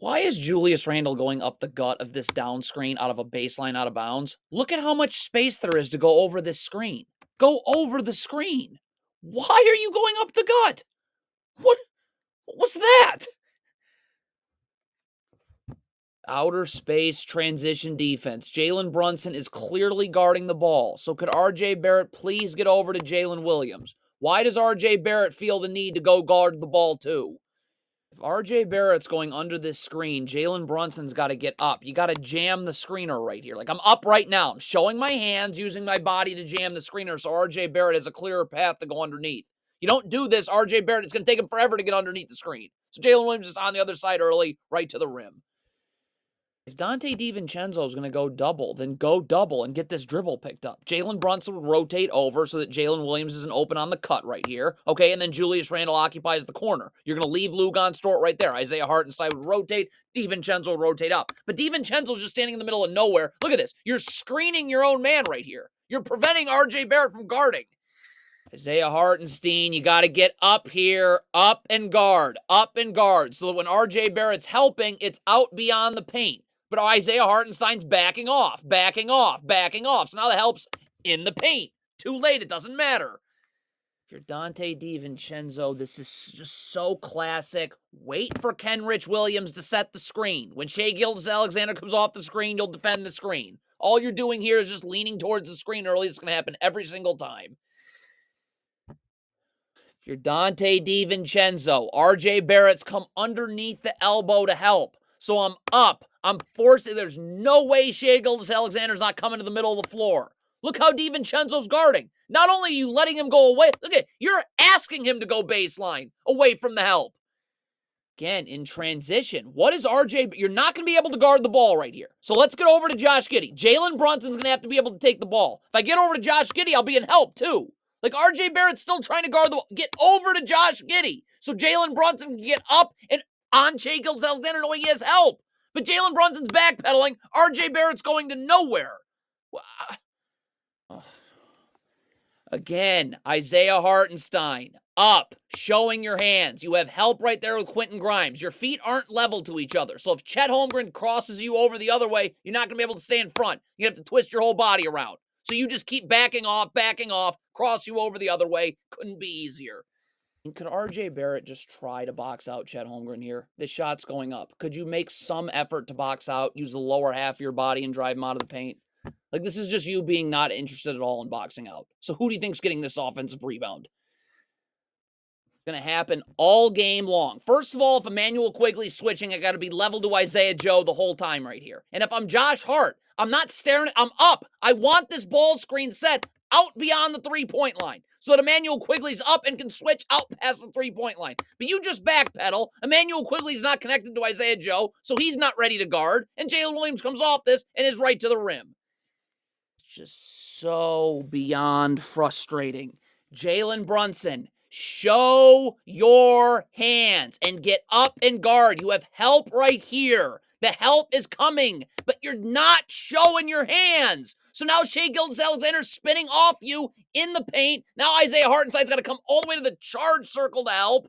Why is Julius Randle going up the gut of this down screen out of a baseline out of bounds? Look at how much space there is to go over this screen. Go over the screen. Why are you going up the gut? What was that? Outer space transition defense. Jalen Brunson is clearly guarding the ball. So could RJ Barrett please get over to Jalen Williams? Why does RJ Barrett feel the need to go guard the ball too? If RJ Barrett's going under this screen, Jalen Brunson's got to get up. You got to jam the screener right here. Like, I'm up right now. I'm showing my hands, using my body to jam the screener so RJ Barrett has a clearer path to go underneath. You don't do this, RJ Barrett, it's going to take him forever to get underneath the screen. So Jalen Williams is on the other side early, right to the rim. If Dante DiVincenzo is going to go double, then go double and get this dribble picked up. Jalen Brunson would rotate over so that Jalen Williams isn't open on the cut right here. Okay, and then Julius Randle occupies the corner. You're going to leave Lugon Stort right there. Isaiah Hartenstein would rotate. DiVincenzo would rotate up. But DiVincenzo's just standing in the middle of nowhere. Look at this. You're screening your own man right here. You're preventing RJ Barrett from guarding. Isaiah Hartenstein, you got to get up here, up and guard, so that when RJ Barrett's helping, it's out beyond the paint. But Isaiah Hartenstein's backing off. So now the help's in the paint. Too late, it doesn't matter. If you're Dante DiVincenzo, this is just so classic. Wait for Kenrich Williams to set the screen. When Shai Gilgeous-Alexander comes off the screen, you'll defend the screen. All you're doing here is just leaning towards the screen early. It's going to happen every single time. If you're Dante DiVincenzo, RJ Barrett's come underneath the elbow to help. So I'm up. I'm forced. There's no way Shai Gilgeous-Alexander's not coming to the middle of the floor. Look how DiVincenzo's guarding. Not only are you letting him go away, look at, you're asking him to go baseline away from the help. Again, in transition, what is RJ? You're not going to be able to guard the ball right here. So let's get over to Josh Giddey. Jalen Brunson's going to have to be able to take the ball. If I get over to Josh Giddey, I'll be in help too. Like, RJ Barrett's still trying to guard the ball. Get over to Josh Giddey so Jalen Brunson can get up and on Shai Gilgeous-Alexander knowing he has help. But Jalen Brunson's backpedaling. RJ Barrett's going to nowhere. Again, Isaiah Hartenstein, up, showing your hands. You have help right there with Quentin Grimes. Your feet aren't level to each other. So if Chet Holmgren crosses you over the other way, you're not going to be able to stay in front. You have to twist your whole body around. So you just keep backing off, cross you over the other way. Couldn't be easier. And could RJ Barrett just try to box out Chet Holmgren here? The shot's going up. Could you make some effort to box out, use the lower half of your body and drive him out of the paint? Like, this is just you being not interested at all in boxing out. So who do you think's getting this offensive rebound? It's going to happen all game long. First of all, if Emmanuel Quigley's switching, I got to be level to Isaiah Joe the whole time right here. And if I'm Josh Hart, I'm not staring. I'm up. I want this ball screen set out beyond the three-point line so that Emmanuel Quigley's up and can switch out past the three-point line. But you just backpedal. Emmanuel Quigley's not connected to Isaiah Joe, so he's not ready to guard. And Jalen Williams comes off this and is right to the rim. Just so beyond frustrating. Jalen Brunson, show your hands and get up and guard. You have help right here. The help is coming, but you're not showing your hands. So now Shai Gilgeous-Alexander's spinning off you in the paint. Now Isaiah Hartenstein's got to come all the way to the charge circle to help.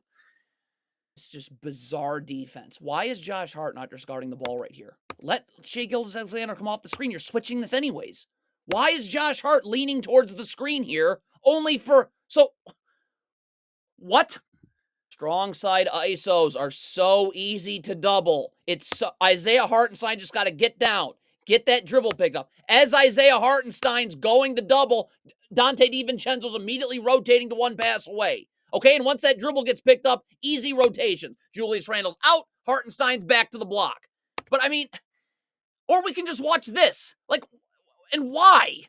It's just bizarre defense. Why is Josh Hart not just guarding the ball right here? Let Shai Gilgeous-Alexander come off the screen. You're switching this anyways. Why is Josh Hart leaning towards the screen here only for... So, what? Strong side ISOs are so easy to double. It's Isaiah Hartenstein just got to get down. Get that dribble picked up. As Isaiah Hartenstein's going to double, Dante DiVincenzo's immediately rotating to one pass away. Okay, and once that dribble gets picked up, easy rotation. Julius Randle's out, Hartenstein's back to the block. But I mean, or we can just watch this. Like, and why?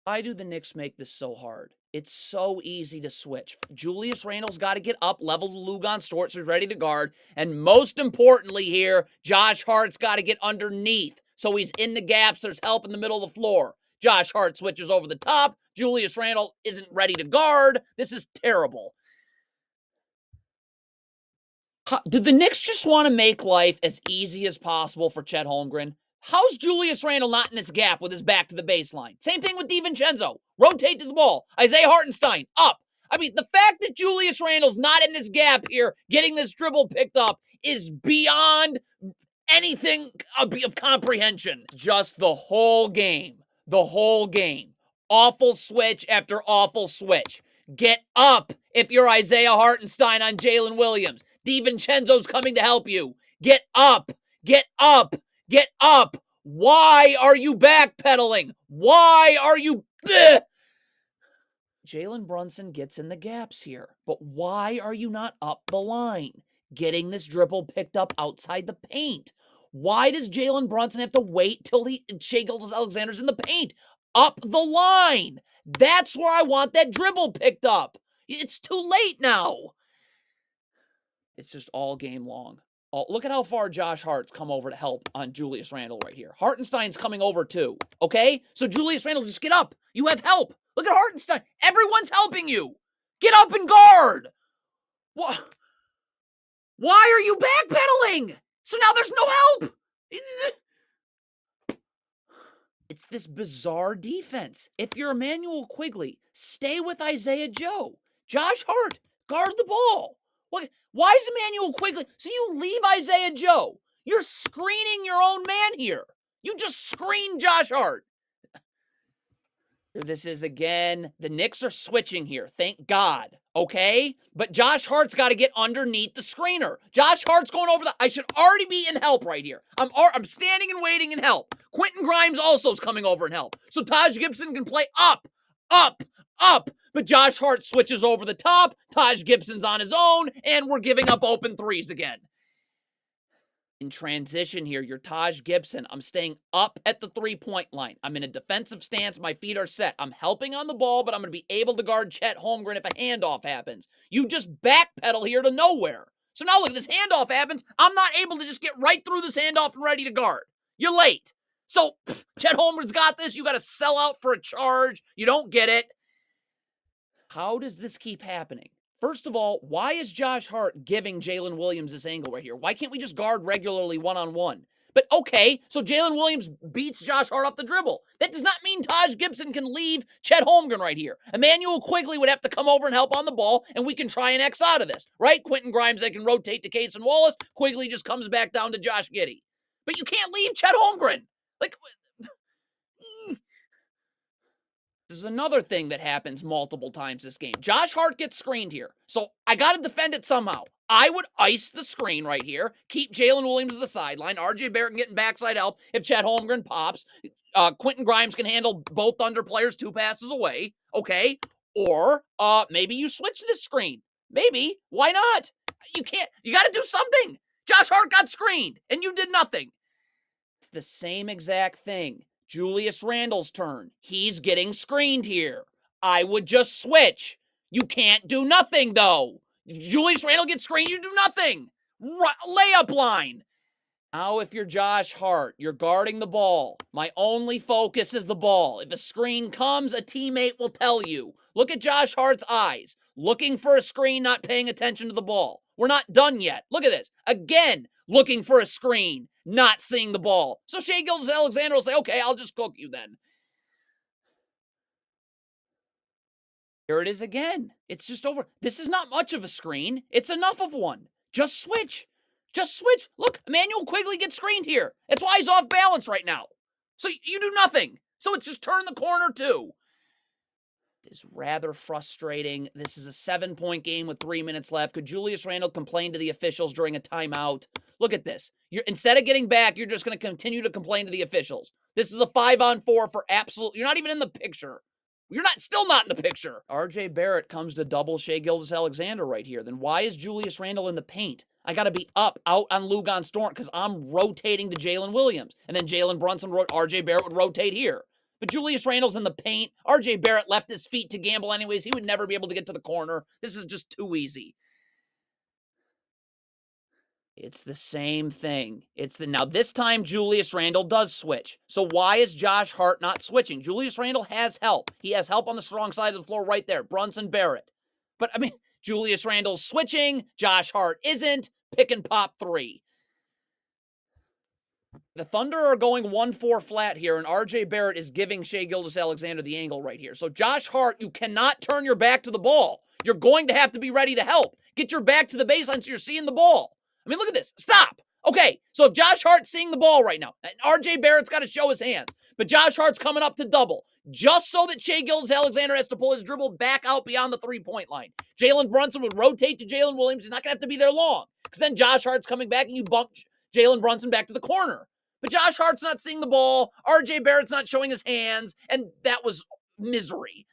Why do the Knicks make this so hard? It's so easy to switch. Julius Randle's got to get up, level to Lugon Stort, so he's ready to guard. And most importantly here, Josh Hart's got to get underneath. So he's in the gaps. There's help in the middle of the floor. Josh Hart switches over the top. Julius Randle isn't ready to guard. This is terrible. Do the Knicks just want to make life as easy as possible for Chet Holmgren? How's Julius Randle not in this gap with his back to the baseline? Same thing with DiVincenzo. Rotate to the ball. Isaiah Hartenstein, up. I mean, the fact that Julius Randle's not in this gap here, getting this dribble picked up, is beyond anything of comprehension. Just the whole game. The whole game. Awful switch after awful switch. Get up if you're Isaiah Hartenstein on Jalen Williams. DiVincenzo's coming to help you. Get up. Get up. Get up. Why are you backpedaling? Why are you... Ugh. Jalen Brunson gets in the gaps here, but why are you not up the line? Getting this dribble picked up outside the paint. Why does Jalen Brunson have to wait till Shai Gilgeous-Alexander's in the paint? Up the line. That's where I want that dribble picked up. It's too late now. It's just all game long. Oh, look at how far Josh Hart's come over to help on Julius Randle right here. Hartenstein's coming over too, okay? So Julius Randle, just get up. You have help. Look at Hartenstein. Everyone's helping you. Get up and guard. What? Why are you backpedaling? So now there's no help. It's this bizarre defense. If you're Emmanuel Quigley, stay with Isaiah Joe. Josh Hart, guard the ball. What? Why is Emmanuel Quigley? So you leave Isaiah Joe. You're screening your own man here. You just screened Josh Hart. This is, again, the Knicks are switching here. Thank God. Okay? But Josh Hart's got to get underneath the screener. Josh Hart's going over I should already be in help right here. I'm standing and waiting in help. Quentin Grimes also is coming over in help. So Taj Gibson can play up, up, up. But Josh Hart switches over the top. Taj Gibson's on his own. And we're giving up open threes again. In transition here, you're Taj Gibson. I'm staying up at the three-point line. I'm in a defensive stance. My feet are set. I'm helping on the ball, but I'm going to be able to guard Chet Holmgren if a handoff happens. You just backpedal here to nowhere. So now look, this handoff happens. I'm not able to just get right through this handoff and ready to guard. You're late. So Chet Holmgren's got this. You got to sell out for a charge. You don't get it. How does this keep happening? First of all, why is Josh Hart giving Jalen Williams this angle right here? Why can't we just guard regularly one-on-one? But okay, so Jalen Williams beats Josh Hart off the dribble. That does not mean Taj Gibson can leave Chet Holmgren right here. Emmanuel Quigley would have to come over and help on the ball, and we can try and X out of this, right? Quentin Grimes, they can rotate to Case and Wallace. Quigley just comes back down to Josh Giddey. But you can't leave Chet Holmgren. Like... This is another thing that happens multiple times this game. Josh Hart gets screened here. So I got to defend it somehow. I would ice the screen right here, keep Jalen Williams to the sideline, RJ Barrett getting backside help if Chet Holmgren pops. Quentin Grimes can handle both under players 2 passes away, okay? Or maybe you switch this screen. Maybe. Why not? You can't. You got to do something. Josh Hart got screened, and you did nothing. It's the same exact thing. Julius Randle's turn. He's getting screened here. I would just switch. You can't do nothing, though. Julius Randle gets screened, you do nothing. Layup line. Now, if you're Josh Hart, you're guarding the ball. My only focus is the ball. If a screen comes, a teammate will tell you. Look at Josh Hart's eyes. Looking for a screen, not paying attention to the ball. We're not done yet. Look at this. Again, looking for a screen, not seeing the ball. So Shai Gilgeous-Alexander will say, okay, I'll just cook you then. Here it is again. It's just over. This is not much of a screen. It's enough of one. Just switch. Just switch. Look, Emmanuel Quigley gets screened here. That's why he's off balance right now. So you do nothing. So it's just turn the corner too. Is rather frustrating. This is a 7-point game with 3 minutes left. Could Julius Randle complain to the officials during a timeout? Look at this. Instead of getting back, you're just going to continue to complain to the officials. This is a 5-on-4 for absolute. You're not even in the picture. You're still not in the picture. RJ Barrett comes to double Shai Gilgeous-Alexander right here. Then why is Julius Randle in the paint? I got to be out on Lugon Storm because I'm rotating to Jalen Williams. And then Jalen Brunson, RJ Barrett would rotate here. But Julius Randle's in the paint. RJ Barrett left his feet to gamble anyways. He would never be able to get to the corner. This is just too easy. It's the same thing. Now this time Julius Randle does switch. So why is Josh Hart not switching? Julius Randle has help. He has help on the strong side of the floor right there. Brunson, Barrett. But I mean, Julius Randle's switching. Josh Hart isn't. Pick and pop 3. The Thunder are going 1-4 flat here, and RJ Barrett is giving Shai Gilgeous-Alexander the angle right here. So Josh Hart, you cannot turn your back to the ball. You're going to have to be ready to help. Get your back to the baseline so you're seeing the ball. I mean, look at this. Stop. Okay, so if Josh Hart's seeing the ball right now, and RJ Barrett's got to show his hands, but Josh Hart's coming up to double, just so that Shai Gilgeous-Alexander has to pull his dribble back out beyond the three-point line. Jalen Brunson would rotate to Jalen Williams. He's not going to have to be there long, because then Josh Hart's coming back and you bump Jalen Brunson back to the corner. But Josh Hart's not seeing the ball. RJ Barrett's not showing his hands, and that was misery.